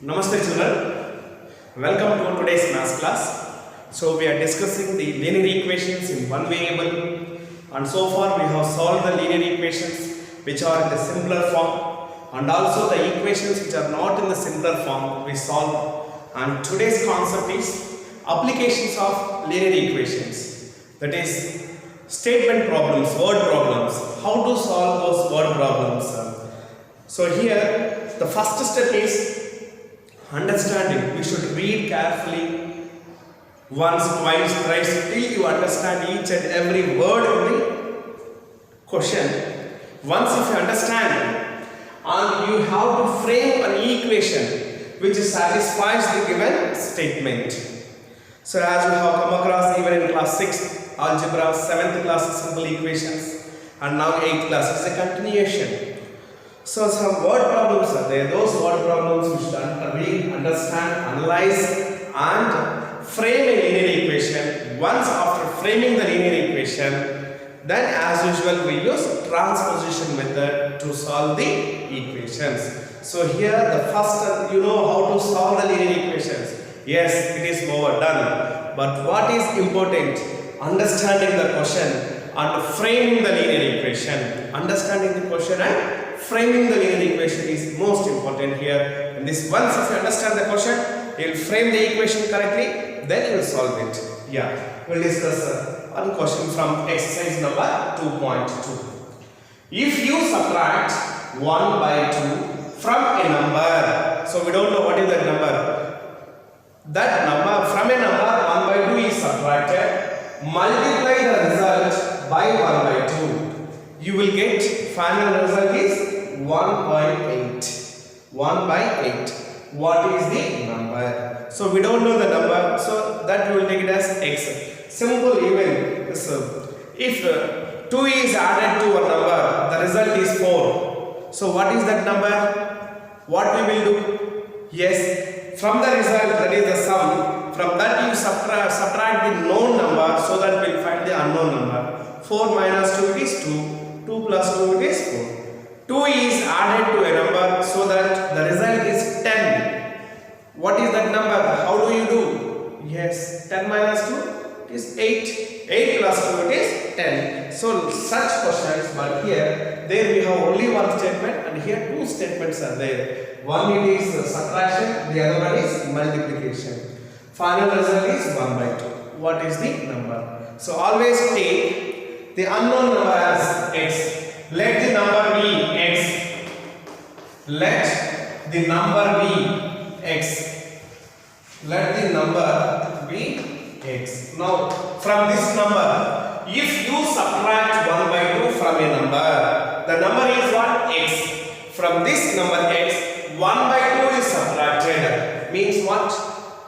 Namaste children, welcome to today's maths class. So we are discussing the linear equations in one variable, and so far we have solved the linear equations which are in the simpler form, and also the equations which are not in the simpler form we solved. And today's concept is applications of linear equations, that is statement problems, word problems, how to solve those word problems. So here the first step is understanding. We should read carefully once, twice, thrice till you understand each and every word in the question. Once if you understand, and you have to frame an equation which satisfies the given statement. So as we have come across even in class 6 algebra, 7th class simple equations, and now 8th class is a continuation. So some word problems are there. Those word problems we should read, understand, analyze and frame a linear equation. Once after framing the linear equation, then as usual we use transposition method to solve the equations. So here the first, you know how to solve the linear equations. Yes, it is overdone. But what is important? Understanding the question and framing the linear equation. Understanding the question and framing the linear equation is most important here. And this, once if you understand the question, you will frame the equation correctly, then you will solve it. Yeah, we will discuss one question from exercise number 2.2. If you subtract 1 by 2 from a number, so we don't know what is that number. That number, from a number 1 by 2 is subtracted, multiply the result by 1 by 2. You will get final result is 1.8. 1 by 8. What is the number? So we don't know the number, so that we will take it as x. Simple even. So if 2 is added to a number, the result is 4. So what is that number? What we will do? Yes, from the result, that is the sum, from that you subtract the known number, so that we will find the unknown number. 4 minus 2 it is 2. 2 plus 2 it is 4. 2 is added to a number, so that the result is 10. What is that number? How do you do? Yes, 10 minus 2 it is 8. 8 plus 2 it is 10. So such questions, but here there we have only one statement, and here two statements are there. One it is subtraction, the other one is multiplication. Final result is 1 by 2. What is the number? So always take the unknown number as x. Let the number be x. Let the number be x. Let the number be x. Now from this number, if you subtract 1 by 2 from a number, the number is what? X. From this number x, 1 by 2 is subtracted. Means what?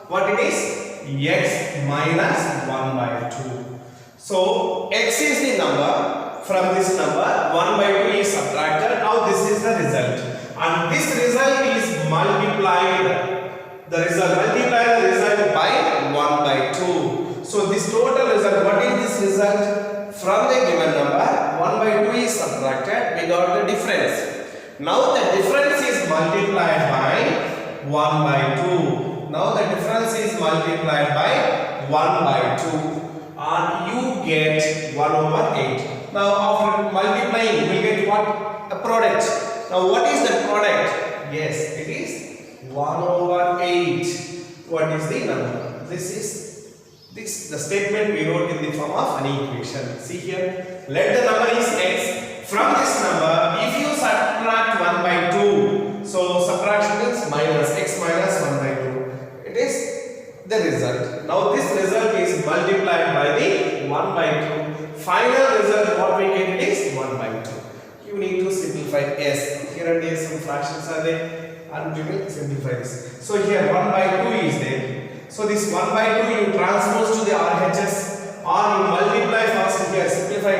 What it is? X minus 1 by 2. So x is the number. From this number 1 by 2 is subtracted. Now this is the result, and this result is multiplied. The result, multiply the result by 1 by 2. So this total result, what is this result? From the given number 1 by 2 is subtracted, we got the difference. Now the difference is multiplied by 1 by 2. Now the difference is multiplied by 1 by 2, and you get 1 over 8. Now after multiplying, you will get what? A product. Now what is the product? Yes, it is 1 over 8. What is the number? This is the statement we wrote in the form of an equation. See here, let the number is x. From this number, if you subtract 1 by 2, so subtraction means minus, x minus 1 by 2. It is the result. Now this result is multiplied by the 1 by 2. Final result what we get is 1 by 2. You need to simplify s. Here and there some fractions are there, and we will simplify this. So here 1 by 2 is there. So this 1 by 2 you transpose to the RHS, or you multiply first here, simplify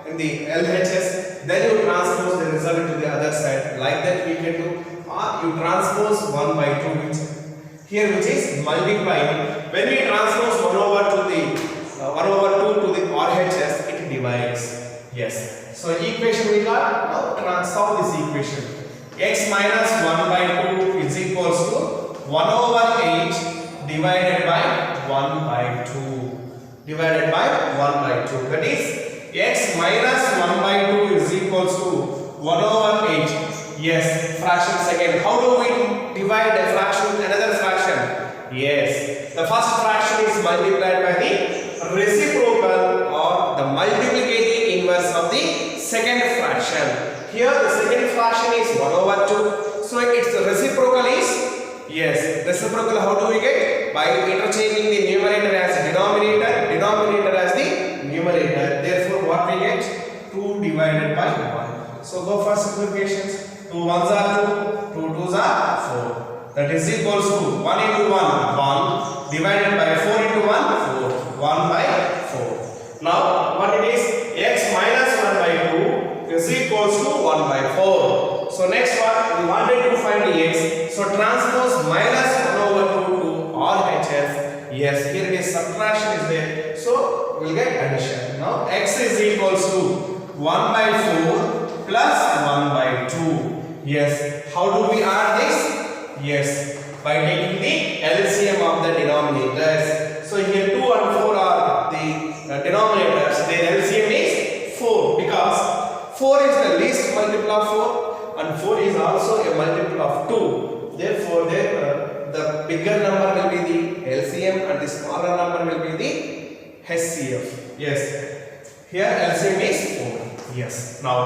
in the LHS, then you transpose the result to the other side. Like that we can do. Or you transpose 1 by 2 which is multiplying. When we transpose 1 over to the 1 over 2 to the RHS, it divides. Yes. So equation we got. Now solve this equation. X minus 1 by 2 is equals to divided by 1 by 2. That is x minus 1 by 2 is equals to 1 over 8. Yes, fraction second. How do we divide a fraction with another fraction? Yes, the first fraction is multiplied by the reciprocal or the multiplicative inverse of the second fraction. Here the second fraction is 1 over 2. So its reciprocal is, yes, reciprocal how do we get? By interchanging the numerator as denominator, denominator as the numerator. Therefore what we get? 2 divided by 1. So go for simplifications. 2 ones are 2, 2 twos are 4. That is equals to 1 into 1, 1 divided by 4 into 1, 4. 1 by 4. Now what it is? X minus 1 by 2 is equals to 1 by 4. So next one, we wanted to find the x. So transpose minus 1 over 2 to RHS. Yes, here it is, subtraction is there. So we'll get addition. Now x is equals to 1 by 4 plus 1 by 2. Yes, how do we add this? Yes, by taking the LCM of the denominators. So here 2 and 4 are the denominators. Their LCM is 4 because 4 is the least multiple of 4 and 4 is also a multiple of 2. Therefore, the bigger number will be the LCM and the smaller number will be the HCF. Yes, here LCM is 4. Yes, now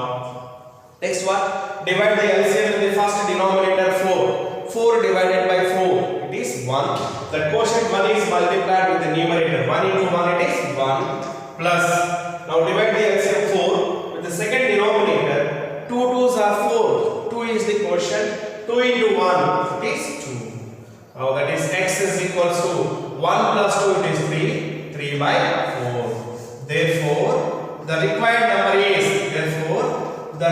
next one, divide the LCM with the first denominator 4. 4 divided by 4, it is 1. The quotient 1 is multiplied with the numerator. 1 into 1, it is 1 plus. Now divide the LCM 4 with the second denominator. 2 2s are 4. 2 is the quotient. 2 into 1, it is 2. Now that is x is equals to 1 plus 2, it is 3. 3 by 4. Therefore, the required number is, the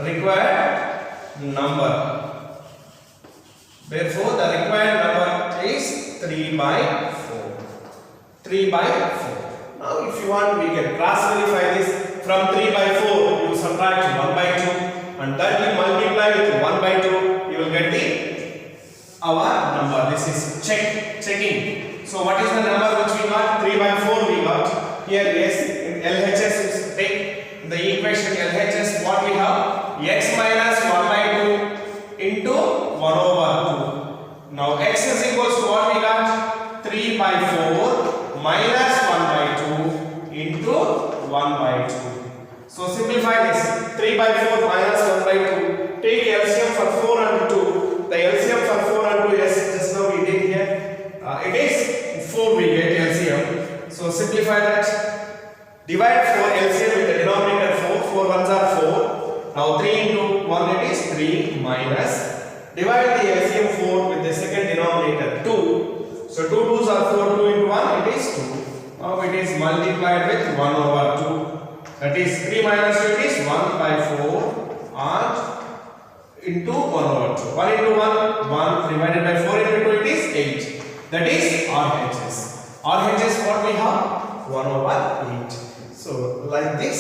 required number. Therefore, the required number is 3 by 4. 3 by 4. Now, if you want, we can cross verify this. From 3 by 4, you subtract 1 by 2, and that you multiply with 1 by 2, you will get our number. This is checking. So, what is the number which we got? 3 by 4 we got. Here, yes, in LHS is take the equation LHS. What we have? X minus 1 by 2 into 1 over 2. Now x is equals to what we got? 3 by 4 minus 1 by 2 into 1 by 2. So simplify this. 3 by 4 minus 1 by 2. Take LCM for 4 and 2. The LCM for 4 and 2, yes, just now we did here. It is 4 we get LCM. So simplify that. Divide 4 LCM with the denominator 4. 4 ones are 4. Now 3 into 1, it is 3 minus. Divide the LCM 4 with the second denominator 2. So 2 2s are 4. 2 into 1, it is 2. Now it is multiplied with 1 over 2. That is 3 minus 2, it is 1 by 4 and into 1 over 2. 1 into 1, 1 divided by 4 into 2, it is 8. That is RHS. RHS what we have? 1 over 8. So like this,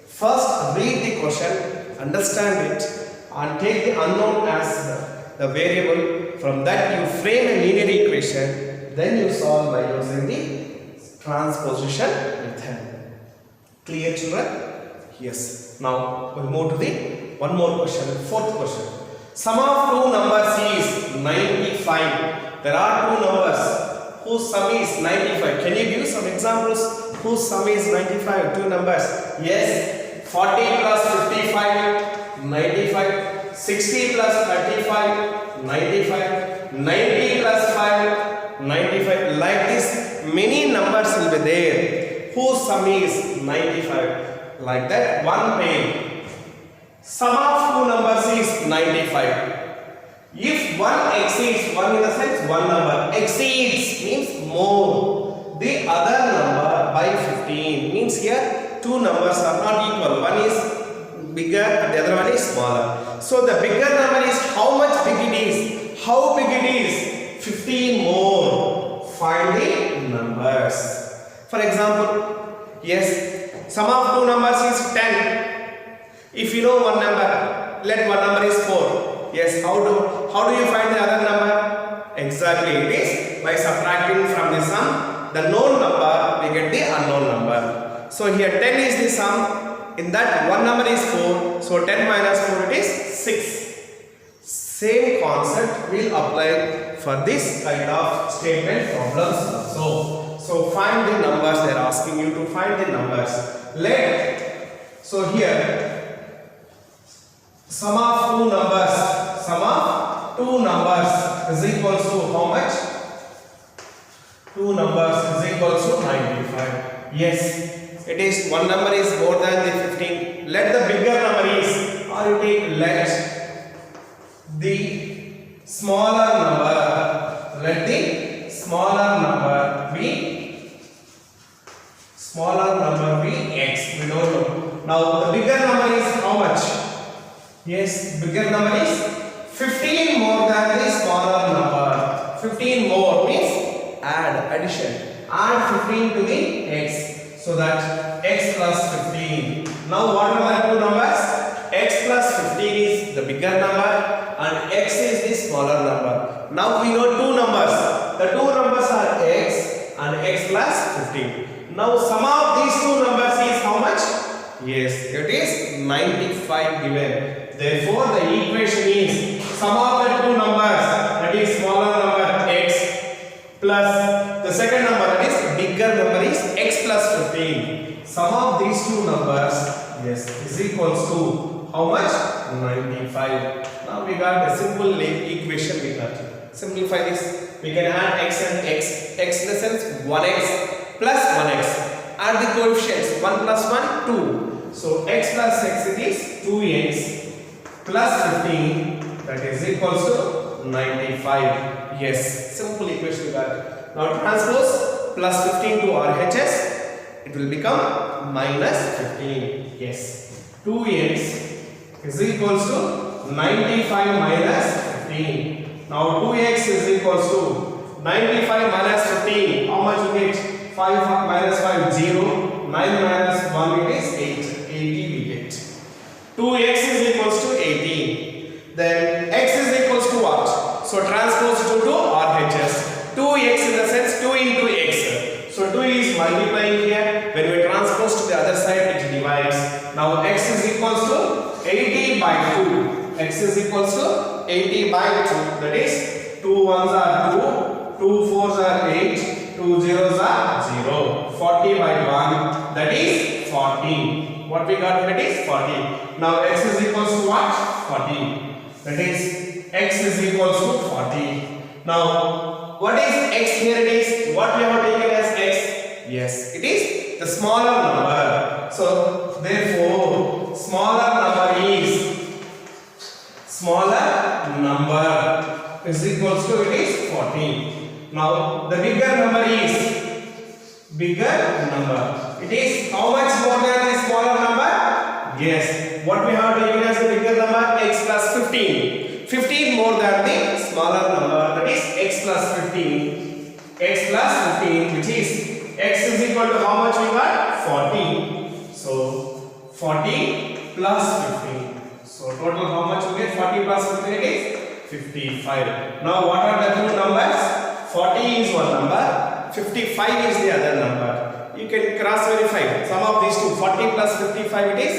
first read the question, understand it, and take the unknown as the variable. From that you frame a linear equation, then you solve by using the transposition method. Clear, children? Yes. Now we'll move to the one more question, fourth question. Sum of two numbers is 95. There are two numbers whose sum is 95. Can you give some examples? Whose sum is 95? Two numbers. Yes. 40 plus 55, 95. 60 plus 35, 95. 90 plus 5, 95. Like this, many numbers will be there whose sum is 95. Like that, one pair. Sum of two numbers is 95. If one exceeds, one in the sense one number exceeds means more the other number by 15, means here two numbers are not equal. One is bigger and the other one is smaller. So the bigger number is how much big it is. How big it is? 15 more. Find the numbers. For example, yes, sum of two numbers is 10. If you know one number, let one number is 4. Yes, how do you find the other number? exactly it is by subtracting from the sum the known number we get the unknown number. So here 10 is the sum, in that one number is 4, so 10 minus 4 it is 6. Same concept will apply for this kind of statement problems also. So find the numbers, they are asking you to find the numbers. So here sum of two numbers is equal to how much? Two numbers is equal to 95. Yes, it is one number is more than the 15. Let the bigger number is, or you take let the smaller number, let the smaller number be x. We don't know. Now the bigger number is how much? Yes, bigger number is 15 more than the smaller number. 15 more means addition. Add 15 to the x, so that x plus 15. Now what are the two numbers? X plus 15 is the bigger number and x is the smaller number. Now we know two numbers. The two numbers are x and x plus 15. Now sum of these two numbers is how much? Yes, it is 95 given. Therefore the equation is sum of the two numbers, that is smaller number x plus the second number, that is bigger number is x plus 15. Sum of these two numbers, yes, is equals to how much? 95. Now we got a simple equation we got. Simplify this. We can add x and x. X in the sense 1x plus 1x. Add the coefficients 1 plus 1, 2. So x plus x it is 2x plus 15, that is equals to 95. Yes, simple equation we got. Now transpose plus 15 to RHS, it will become minus 15. Yes, 2x is equals to 95 minus 15. Now 2x is equals to 95 minus 15. How much you get? 5 minus 5, 0. 9 minus 1 it is 8. 80 we get. 2x is equals to 18. Then x is equals to what? So transpose to RHS. 2x in the sense 2 into x. So 2 is multiplying here. When we transpose to the other side, it divides. Now x is equals to 80 by 2. X is equals to 80 by 2. That is 2 ones are 2, 2 fours are 8, 2 zeros are 0. 40 by 1. That is 40. What we got? That is 40. Now x is equals to what? 40. That is x is equals to 40. Now what is x here? It is what we have taken as x. Yes, it is the smaller number. So therefore smaller number is equals to it is 40. Now the bigger number is bigger number. It is how much more than the smaller number? Yes. What we have taken as the bigger number? X plus 15. 15 more than the smaller number. That is x plus 15. X plus 15, which is x is equal to how much we got? 40. So 40 plus 15. So total how much we get? 40 plus 15 it is 55. Now what are the two numbers? 40 is one number, 55 is the other number. You can cross verify. Sum of these two, 40 plus 55 it is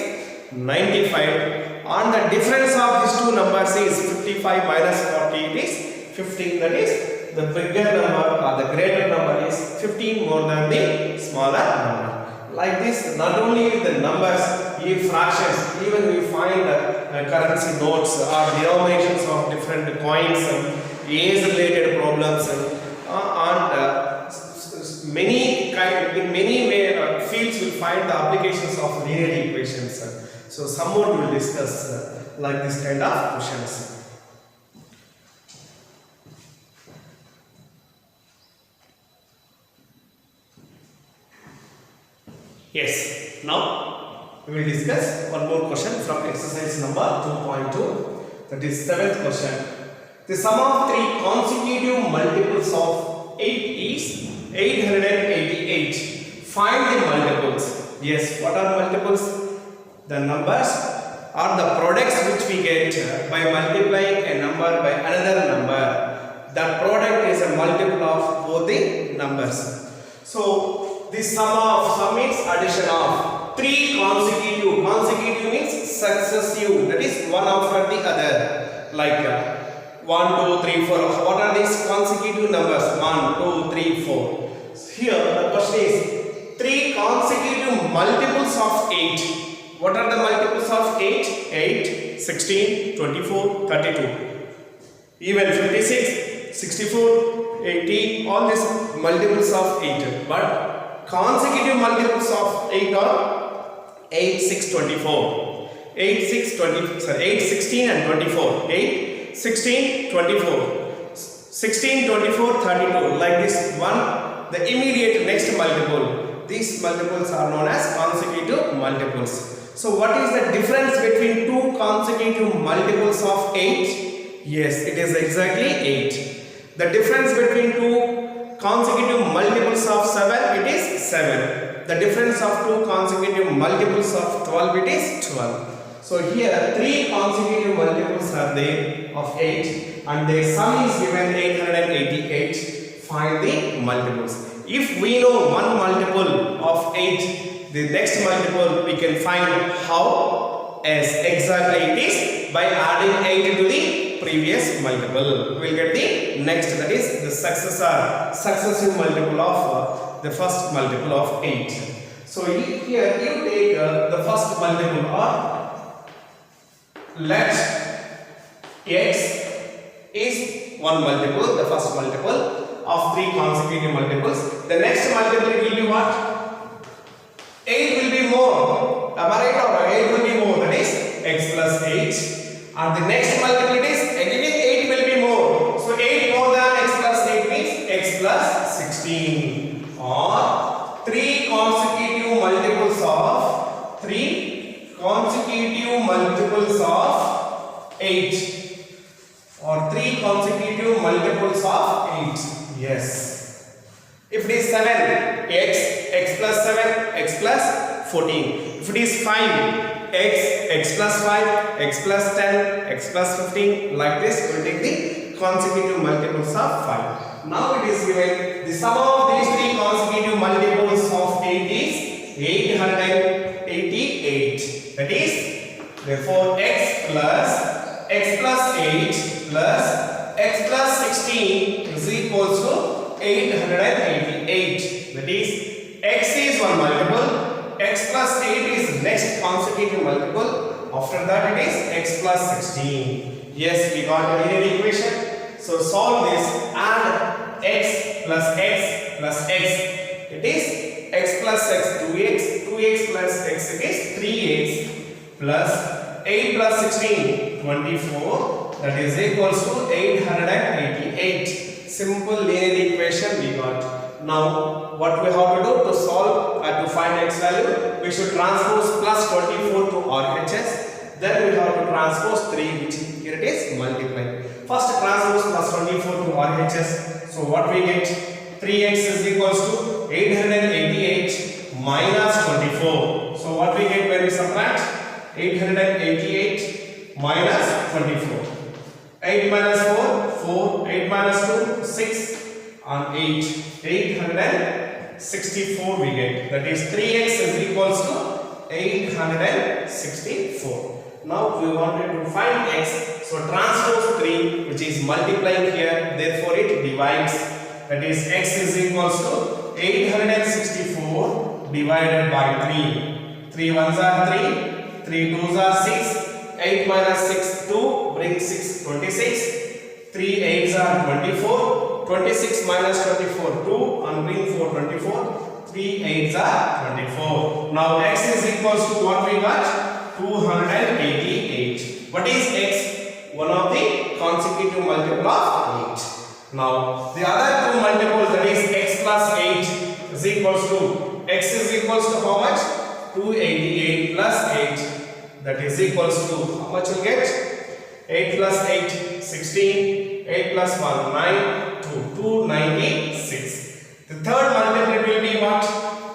95. And the difference of these two numbers is 55 minus 40 it is 15. That is the bigger number or the greater number is 15 more than the smaller number. Like this, not only with the numbers, in fractions, even we find currency notes or denominations of different coins, age related problems, and many fields will find the applications of linear equations. So some more we will discuss like this kind of questions. Yes, now we will discuss one more question from exercise number 2.2, that is 7th question. The sum of three consecutive multiples of 8 is 888. Find the multiples. Yes, what are multiples? The numbers are the products which we get by multiplying a number by another number. That product is a multiple of both the numbers. So the sum means addition of three consecutive. Consecutive means successive. That is one after the other. Like 1, 2, 3, 4. What are these consecutive numbers? 1, 2, 3, 4. Here the question is three consecutive multiples of 8. What are the multiples of 8? 8, 16, 24, 32. Even 56, 64, 80, all these multiples of 8. But consecutive multiples of 8 are 8, 6, 24. 8, 6, 20, sorry, 8, 16 and 24. 8, 16, 24. 16, 24, 32. Like this one, the immediate next multiple. These multiples are known as consecutive multiples. So what is the difference between two consecutive multiples of 8? Yes, it is exactly 8. The difference between two consecutive multiples of 7, it is 7. The difference of two consecutive multiples of 12, it is 12. So here three consecutive multiples are there of 8 and the sum is given 888. Find the multiples. If we know one multiple of 8, the next multiple we can find how? As exactly it is by adding 8 to the previous multiple. We will get the next, that is the successive multiple of the first multiple of 8. So here you take the first multiple or let x is one multiple, the first multiple of three consecutive multiples. The next multiple will be what? 8 will be more. Am I right? Or 8 will be more, that is x plus 8. And the next multiple is again 8 will be more. So 8 more than x plus 8 means x plus 16. Or three consecutive multiples of 8. Or three consecutive multiples of 8. Yes. If it is 7, x plus 7, x plus 14. If it is 5, x plus 5, x plus 10, x plus 15, like this we will take the consecutive multiples of 5. Now it is given the sum of these three consecutive multiples of 8 is 888. That is, therefore x plus 8 plus x plus 16 is equals to 888. That is, x is one multiple, x plus 8 is next consecutive multiple. After that it is x plus 16. Yes, we got a linear equation. So solve this, add x plus x plus x. It is x plus x 2x, 2x plus x is 3x plus 8 plus 16 24. That is equals to 888. Simple linear equation we got. Now what we have to do to solve to find x value? We should transpose plus 24 to RHS. Then we have to transpose 3, which here it is multiply. First transpose plus 24 to RHS. So what we get? 3x is equals to 888 minus 24. So what we get when we subtract? 888 minus 24. 8 minus 4, 4. 8 minus 2, 6. And 8. 864 we get. That is 3x is equals to 864. Now we wanted to find x. So transpose 3, which is multiplying here. Therefore it divides. That is x is equals to 864 divided by 3. 3 ones are 3. 3 twos are 6. 8 minus 6, 2 brings 6, 26. 3 8s are 24. 26 minus 24, 2 and bring 4, 24. 3 8s are 24. Now x is equals to what we got? 288. What is x? One of the consecutive multiple of 8. Now the other two multiples, that is x plus 8 is equals to, x is equals to how much? 288 plus 8. That is equals to, how much you get? 8 plus 8, 16. 8 plus 1, 9, 2, 296. The third multiple will be what?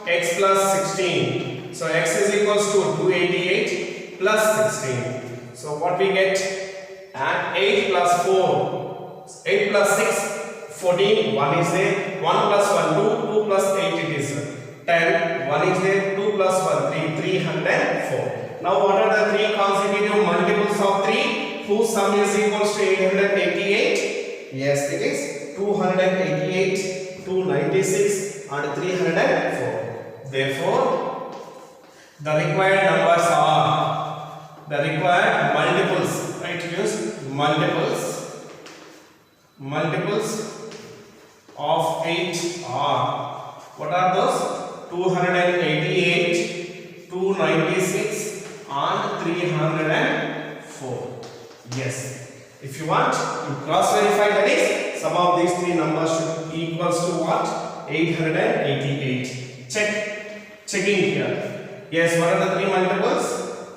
X plus 16. So x is equals to 288 plus 16. So what we get? And 8 plus 4. 8 plus 6, 14, 1 is there, 1 plus 1, 2, 2 plus 8 it is 10, 1 is there, 2 plus 1, 3, 304. Now what are the three consecutive multiples of 3 whose sum is equals to 888? Yes, it is 288, 296 and 304. Therefore, the required numbers are the required multiples, right? Use multiples of 8 are, what are those? 288, 296 and 304. Yes, if you want, you cross verify, that is sum of these three numbers should equals to what? 888. Checking here. Yes, what are the three multiples?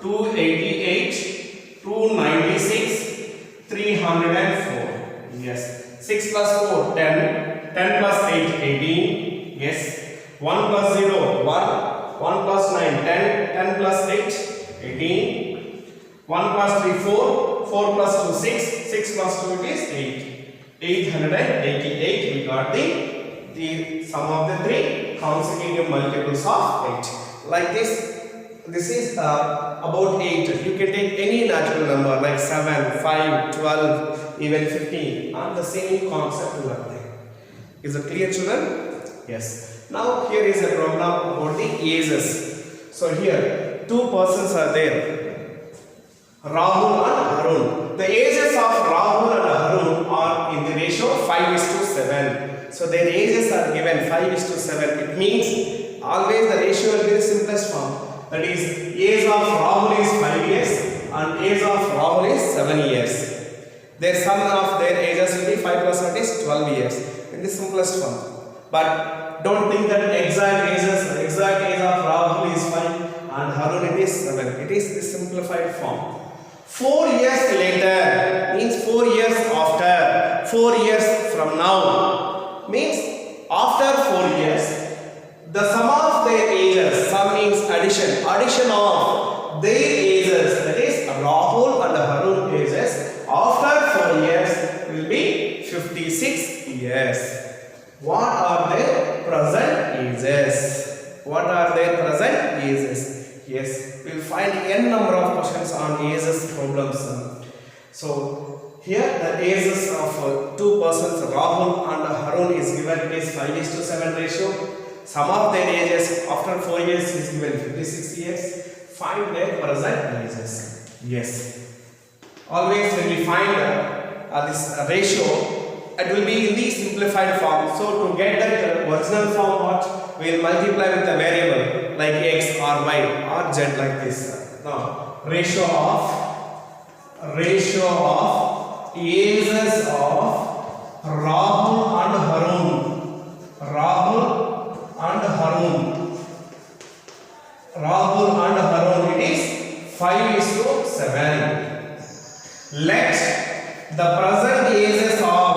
288, 296, 304. Yes. 6 plus 4, 10. 10 plus 8, 18. Yes. 1 plus 0, 1. 1 plus 9, 10. 10 plus 8, 18. 1 plus 3, 4. 4 plus 2, 6. 6 plus 2, it is 8. 888. We got the sum of the three consecutive multiples of 8. Like this. This is about 8. You can take any natural number like 7, 5, 12, even 15, and the same concept will apply. Is it clear, children? Yes. Now here is a problem about the ages. So here two persons are there, Rahul and Harun. The ages of Rahul and Harun are in the ratio 5:7. So their ages are given 5:7. It means always the ratio will be the simplest form. That is, age of Rahul is 5 years and age of Rahul is 7 years. Their sum of their ages will be 5 plus 1 is 12 years in the simplest form. But don't think that exact age of Rahul is 5 and Harun it is 7. It is the simplified form. 4 years later means 4 years after. 4 years from now means after 4 years. The sum of their ages, sum means addition of their ages, that is Rahul and Harun ages after 4 years will be 56 years. What are their present ages? What are their present ages? Yes, we will find n number of questions on ages problems. So here the ages of two persons, Rahul and Harun, is given. It is 5:7 ratio. Sum of their ages after 4 years is given 56 years. Find their present ages. Yes. Always when we find this ratio, it will be in the simplified form. So to get that original form, what we will multiply with a variable like x or y or z like this. Now ratio of ages of Rahul and Harun. Rahul and Harun, it is 5:7. Let the present ages of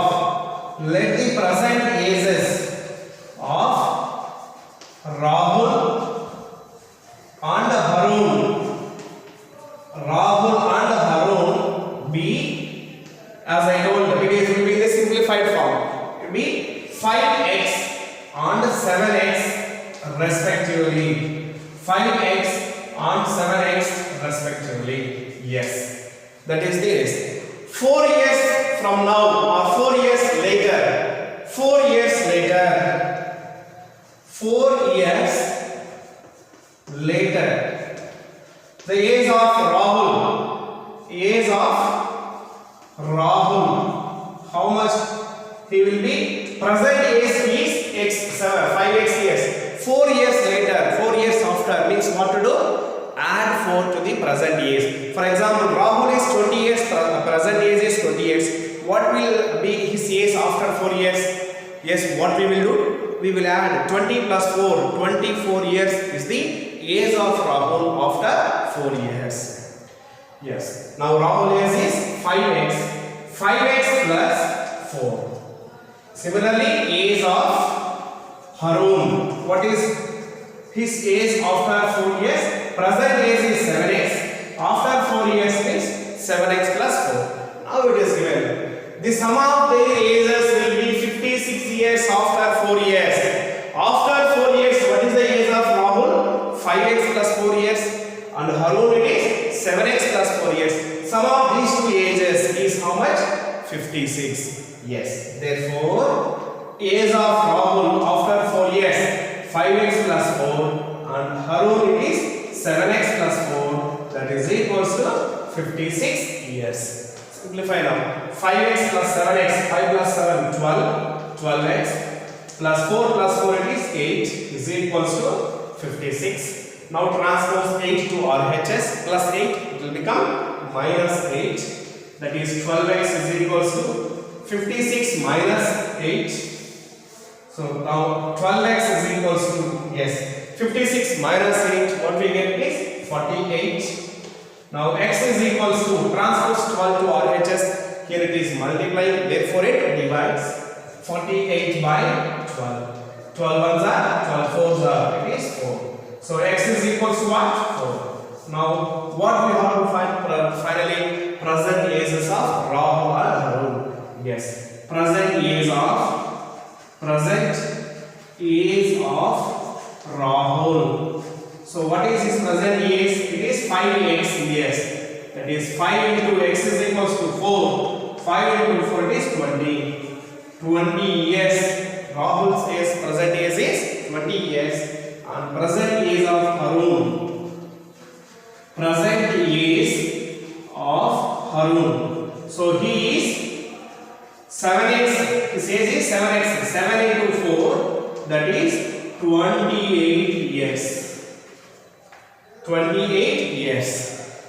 Rahul and Harun be, as I told, it will be the simplified form. It will be 5x and 7x respectively. 5x and 7x respectively. Yes, that is this. 4 years from now or 4 years later. 4 years later. The age of Rahul. How much he will be? Present age is x7, 5x years. 4 years later, 4 years after means what to do? Add 4 to the present age. For example, Rahul is 20 years, present age is 20 years. What will be his age after 4 years? Yes, what we will do? We will add 20 plus 4, 24 years is the age of Rahul after 4 years. Yes, now Rahul age is 5x plus 4. Similarly, age of Harun, what is his age after 4 years? Present age is 7x. After 4 years means 7x plus 4. Now it is given. The sum of their ages will be 56 years after 4 years. After 4 years, what is the age of Rahul? 5x plus 4 years. And Harun it is 7x plus 4 years. Sum of these two ages is how much? 56. Yes. Therefore, age of Rahul after 4 years, 5x plus 4, and Harun it is 7x plus 4, that is equals to 56 years. Simplify now. 5x plus 7x, 5 plus 7, 12, 12x plus 4 plus 4 it is 8 is equals to 56. Now transpose 8 to RHS plus 8, it will become minus 8, that is 12x is equals to 56 minus 8. So now 12x is equals to, yes, 56 minus 8, what we get is 48. Now x is equals to, transpose 12 to RHS, here it is multiplying, therefore it divides. 48 by 12. 12 ones are, 12 fours are, it is 4. So x is equals to what? 4. Now what we have to find finally? Present ages of Rahul and Harun. Yes. Present age of Rahul. So what is his present age? It is 5x years. That is 5 into x is equals to 4. 5 into 4 it is 20. 20 years. Rahul's age, present age is 20 years. And present age of Harun. Present age of Harun. So he is 7x. His age is 7x. 7 into 4, that is 28 years. 28 years.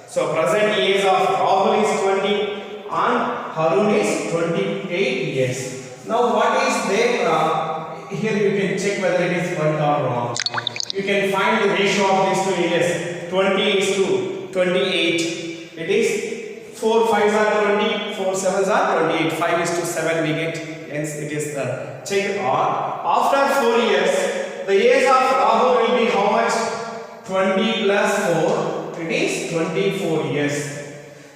So present age of Rahul is 20 and Harun is 28 years. Now what is there? Here you can check whether it is right or wrong. You can find the ratio of these two ages. 20 is to 28. It is 4 5s are 20, 4 7s are 28. 5 is to 7 we get. Hence it is the check. After 4 years, the age of Rahul will be how much? 20 plus 4. It is 24 years.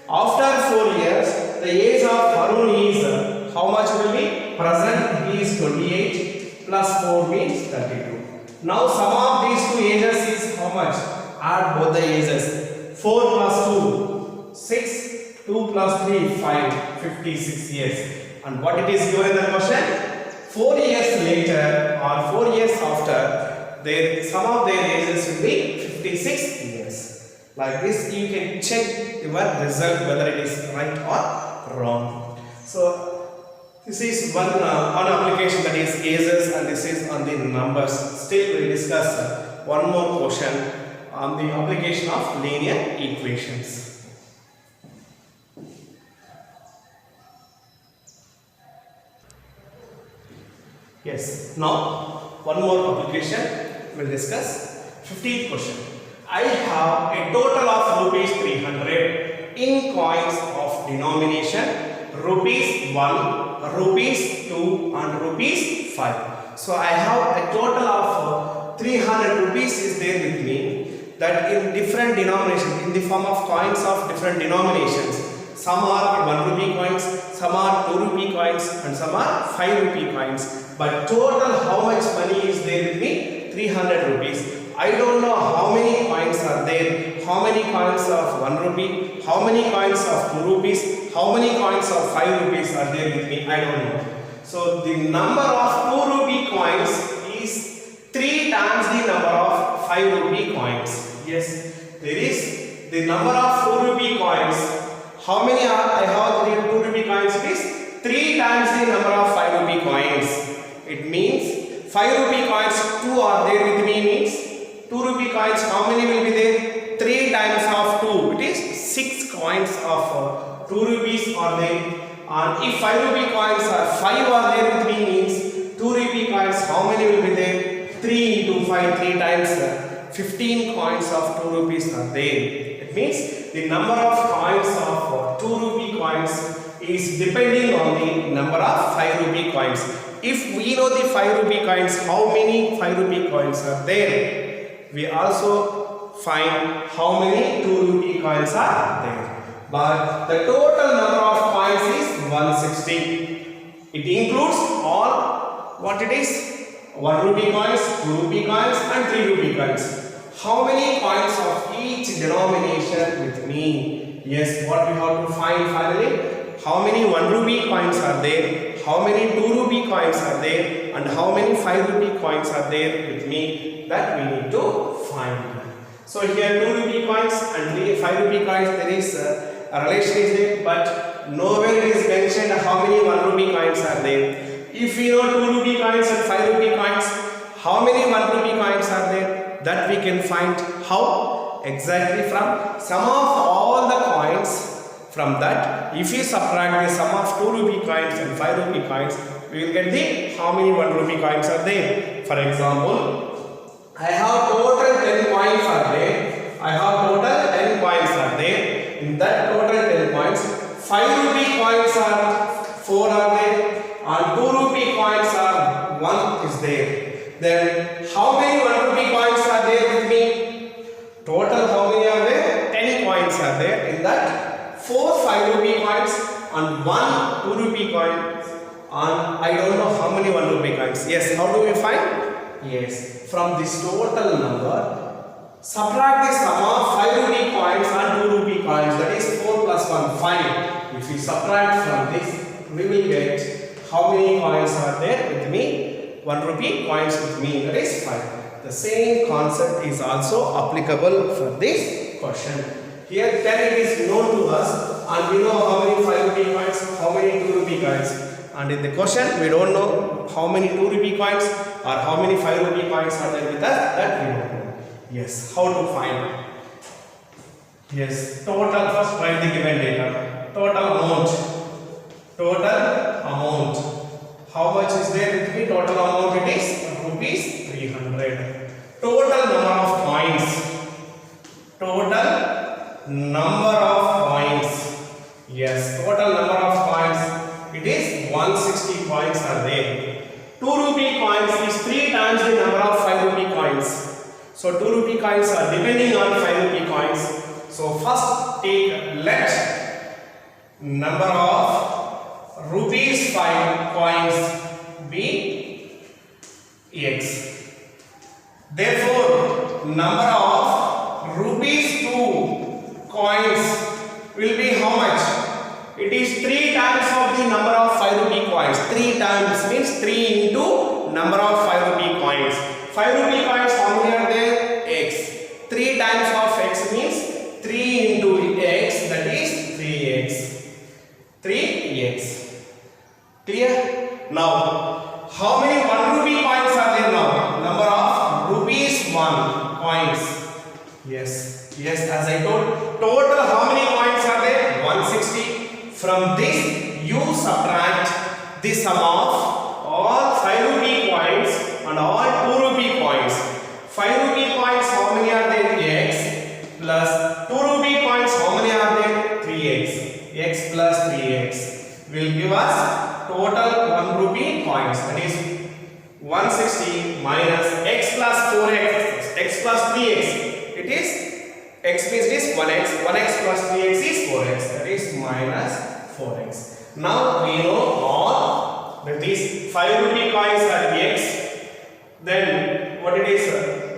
After 4 years, the age of Harun is how much will be? Present he is 28 plus 4 means 32. Now sum of these two ages is how much? Add both the ages. 4 plus 2, 6. 2 plus 3, 5. 56 years. And what it is given in the question? 4 years later or 4 years after, their sum of their ages will be 56 years. Like this you can check your result whether it is right or wrong. So this is one application, that is ages, and this is on the numbers. Still we will discuss one more question on the application of linear equations. Yes, now one more application we will discuss. 15th question. I have a total of rupees 300 in coins of denomination rupees 1, rupees 2 and rupees 5. So I have a total of 300 rupees is there with me, that in different denominations, in the form of coins of different denominations. Some are 1 rupee coins, some are 2 rupee coins and some are 5 rupee coins. But total how much money is there with me? 300 rupees. I don't know how many coins are there, how many coins of 1 rupee, how many coins of 2 rupees, how many coins of 5 rupees are there with me, I don't know. So the number of 2 rupee coins is 3 times the number of 5 rupee coins. Yes, there is the number of 2 rupee coins. How many are, I have 2 rupee coins, it is 3 times the number of 5 rupee coins. It means 5 rupee coins, 2 are there with me means 2 rupee coins, how many will be there? 3 times of 2, it is 6 coins of 2 rupees are there. And if 5 rupee coins are 5 are there with me means 2 rupee coins, how many will be there? 3 into 5, 3 times 15 coins of 2 rupees are there. It means the number of coins of 2 rupee coins is depending on the number of 5 rupee coins. If we know the 5 rupee coins, how many 5 rupee coins are there, we also find how many 2 rupee coins are there. But the total number of coins is 1 160. It includes all what it is, 1 rupee coins, 2 rupee coins and 3 rupee coins. How many coins of each denomination with me? Yes, what we have to find finally? How many 1 rupee coins are there? How many 2 rupee coins are there? And how many 5 rupee coins are there with me? That we need to find. So here 2 rupee coins and 5 rupee coins, there is a relation is there, but nowhere it is mentioned how many 1 rupee coins are there. If we know 2 rupee coins and 5 rupee coins, how many 1 rupee coins are there? That we can find how? Exactly from sum of all the coins. From that, if we subtract the sum of 2 rupee coins and 5 rupee coins, we will get the how many 1 rupee coins are there. For example, I have total 10 coins are there. I have total 10 coins are there. In that total 10 coins, 5 rupee coins are 4 are there, and 2 rupee coins are 1 is there. Then how many 1 rupee coins are there with me? Total how many are there? 10 coins are there. In that 4 5 rupee coins and 1 2 rupee coins, and I don't know how many 1 rupee coins. Yes, how do we find? Yes, from this total number, subtract the sum of 5 rupee coins and 2 rupee coins, that is 4 plus 1, 5. If we subtract from this, we will get how many coins are there with me? 1 rupee coins with me, that is 5. The same concept is also applicable for this question. Here 10 it is known to us, and we know how many 5 rupee coins, how many 2 rupee coins. And in the question, we don't know how many 2 rupee coins or how many 5 rupee coins are there with us. That we don't know. Yes, how to find? Yes, total, first write the given data. Total amount. Total amount. How much is there with me? Total amount it is rupees 300. Total number of coins. Total number of coins. Yes, total number of coins. It is 160 coins are there. 2 rupee coins is 3 times the number of 5 rupee coins. So 2 rupee coins are depending on 5 rupee coins. So first take let number of rupees 5 coins be x. Therefore number of rupees 2 coins will be how much? It is 3 times of the number of 5 rupee coins. 3 times means 3 into number of 5 rupee coins. 5 rupee coins, how many are there? X. 3 times of x means 3 into x, that is 3x. 3x. Clear? Now, how many 1 rupee coins are there now? Number of rupees 1 coins. Yes. Yes, as I told, total how many coins are there? 160. From this, you subtract the sum of all 5 rupee coins and all 2 rupee coins. 5 rupee coins, how many are there? X plus 2 rupee coins, how many are there? 3x. X plus 3x will give us total 1 rupee coins. That is 160 minus x plus 4x, x plus 3x. It is x means this 1x, 1x plus 3x is 4x, that is minus 4x. Now we know all that is 5 rupee coins are x, then what it is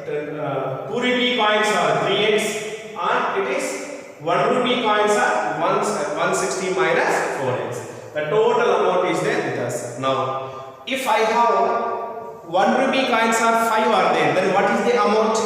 2 rupee coins are 3x, and it is 1 rupee coins are 160 minus 4x. The total amount is there with us. Now if I have 1 rupee coins are 5 are there, then what is the amount?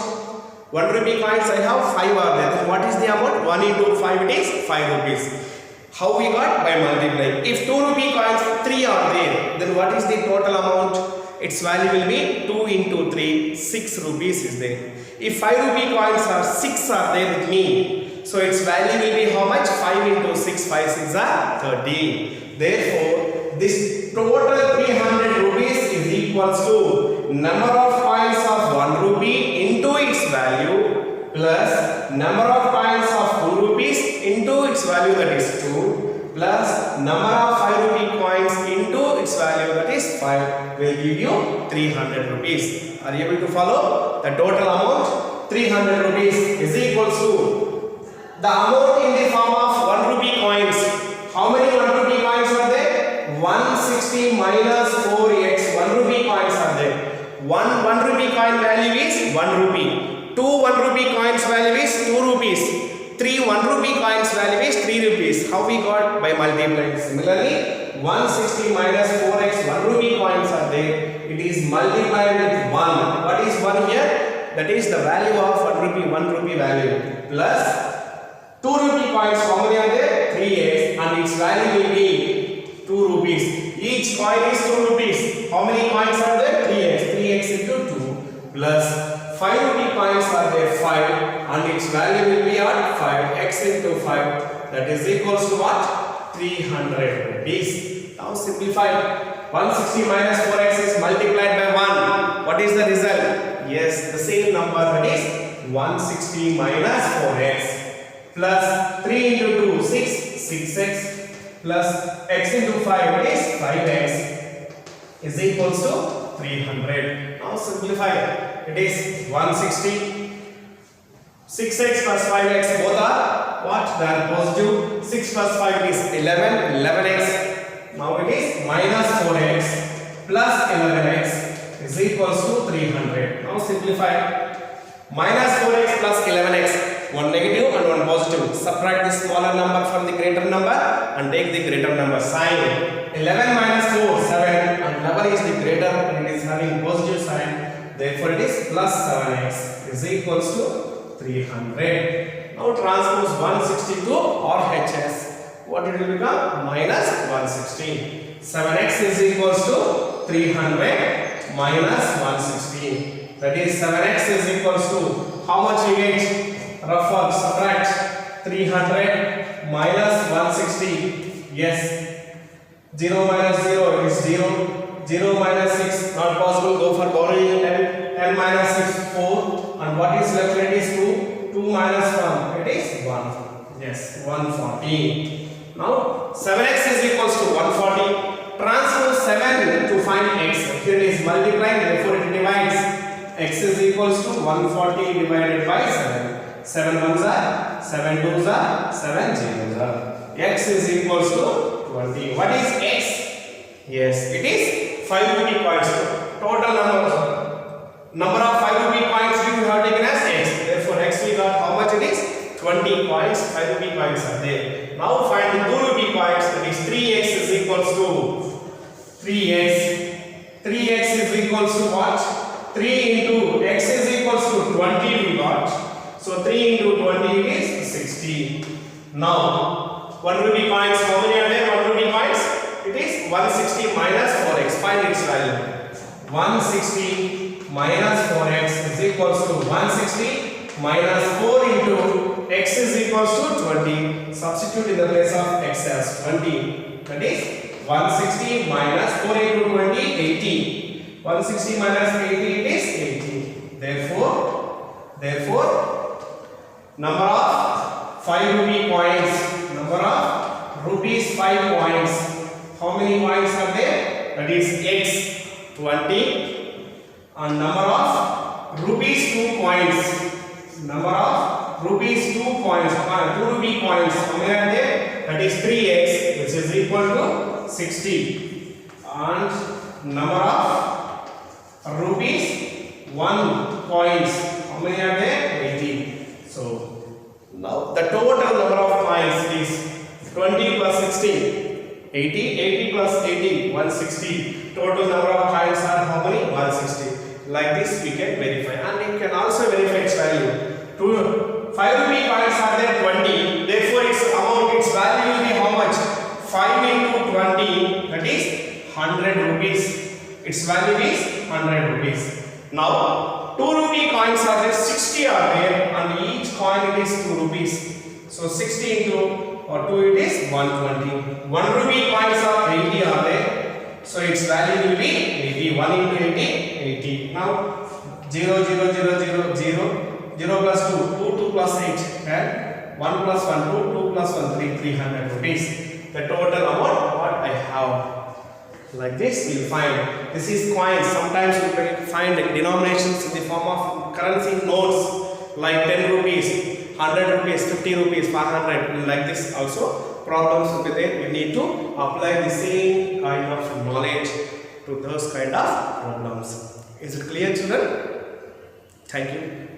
1 rupee coins I have 5 are there, then what is the amount? 1 into 5 it is 5 rupees. How we got? By multiplying. If 2 rupee coins 3 are there, then what is the total amount? Its value will be 2 into 3, 6 rupees is there. If 5 rupee coins are 6 are there with me, so its value will be how much? 5 into 6, 5 6 are 30. Therefore, this total 300 rupees is equals to number of coins of 1 rupee into its value plus number of coins of 2 rupees into its value, that is 2, plus number of 5 rupee coins into its value, that is 5, will give you 300 rupees. Are you able to follow? The total amount 300 rupees is equals to the amount in the form of 1 rupee coins. How many 1 rupee coins are there? 160 minus 4x. 1 rupee coins are there. 1 rupee coin value is 1 rupee. 2 1 rupee coins value is 2 rupees. 3 1 rupee coins value is 3 rupees. How we got? By multiplying. Similarly, 160 minus 4x, 1 rupee coins are there. It is multiplied with 1. What is 1 here? That is the value of 1 rupee value. Plus 2 rupee coins, how many are there? 3x, and its value will be 2 rupees. Each coin is 2 rupees. How many coins are there? 3x. 3x into 2 plus 5 rupee coins are there, 5, and its value will be at 5. X into 5, that is equals to what? 300 rupees. Now simplify. 160 minus 4x is multiplied by 1. What is the result? Yes, the same number, that is 160 minus 4x plus 3 into 2, 6, 6x plus x into 5 is 5x is equals to 300. Now simplify. It is 160. 6x plus 5x both are what? They are positive. 6 plus 5 is 11. 11x. Now it is minus 4x plus 11x is equals to 300. Now simplify. Minus 4x plus 11x. One negative and one positive. Subtract the smaller number from the greater number and take the greater number sign. 11 minus 4, 7, and 11 is the greater and it is having positive sign. Therefore, it is plus 7x is equals to 300. Now transpose 160 to RHS. What it will become? Minus 160. 7x is equals to 300 minus 160. That is 7x is equals to how much we get? Rough work, subtract 300 minus 160. Yes. 0 minus 0 is 0. 0 minus 6, not possible. Go for borrowing 10. 10 minus 6, 4. And what is left? It is 2. 2 minus 1, it is 1. Yes, 140. Now 7x is equals to 140. Transpose 7 to find x. Here it is multiplying, therefore it divides. X is equals to 140 divided by 7. 7 ones are, 7 twos are, 7 zeros are. X is equals to 20. What is x? Yes, it is 5 rupee coins. Total number of 5 rupee coins we have taken as x. Therefore, x we got how much it is? 20 coins. 5 rupee coins are there. Now find the 2 rupee coins. That is 3x is equals to 3x. 3x is equals to what? 3 into x is equals to 20 we got. So 3 into 20 is 60. Now 1 rupee coins, how many are there? 1 rupee coins? It is 160 minus 4x. Find its value. 160 minus 4x is equals to 160 minus 4 into x is equals to 20. Substitute in the place of x as 20. That is 160 minus 4 into 20, 80. 160 minus 80, it is 80. Therefore, number of 5 rupee coins, number of rupees 5 coins. How many coins are there? That is x, 20. And number of rupees 2 coins. Number of rupees 2 coins, 2 rupee coins. How many are there? That is 3x, which is equal to 60. And number of rupees 1 coins. How many are there? 80. So now the total number of coins is 20 plus 16. 80. 80 plus 80, 160. Total number of coins are how many? 160. Like this we can verify, and you can also verify its value. 5 rupee coins are there 20. Therefore its amount, its value will be how much? 5 into 20, that is 100 rupees. Its value is 100 rupees. Now 2 rupee coins are there, 60 are there, and each coin it is 2 rupees. So 60 into 2 it is 120. 1 rupee coins are 80 are there. So its value will be 80. 1 into 80, 80. Now 0, 0, 0, 0, 0. 0 plus 2, 2, 2 plus 8, and 1 plus 1, 2, 2 plus 1, 3, 300 rupees. The total amount what I have. Like this we will find. This is coins. Sometimes we can find denominations in the form of currency notes like 10 rupees, 100 rupees, 50 rupees, 500. Like this also problems will be there. We need to apply the same kind of knowledge to those kind of problems. Is it clear, children? Thank you.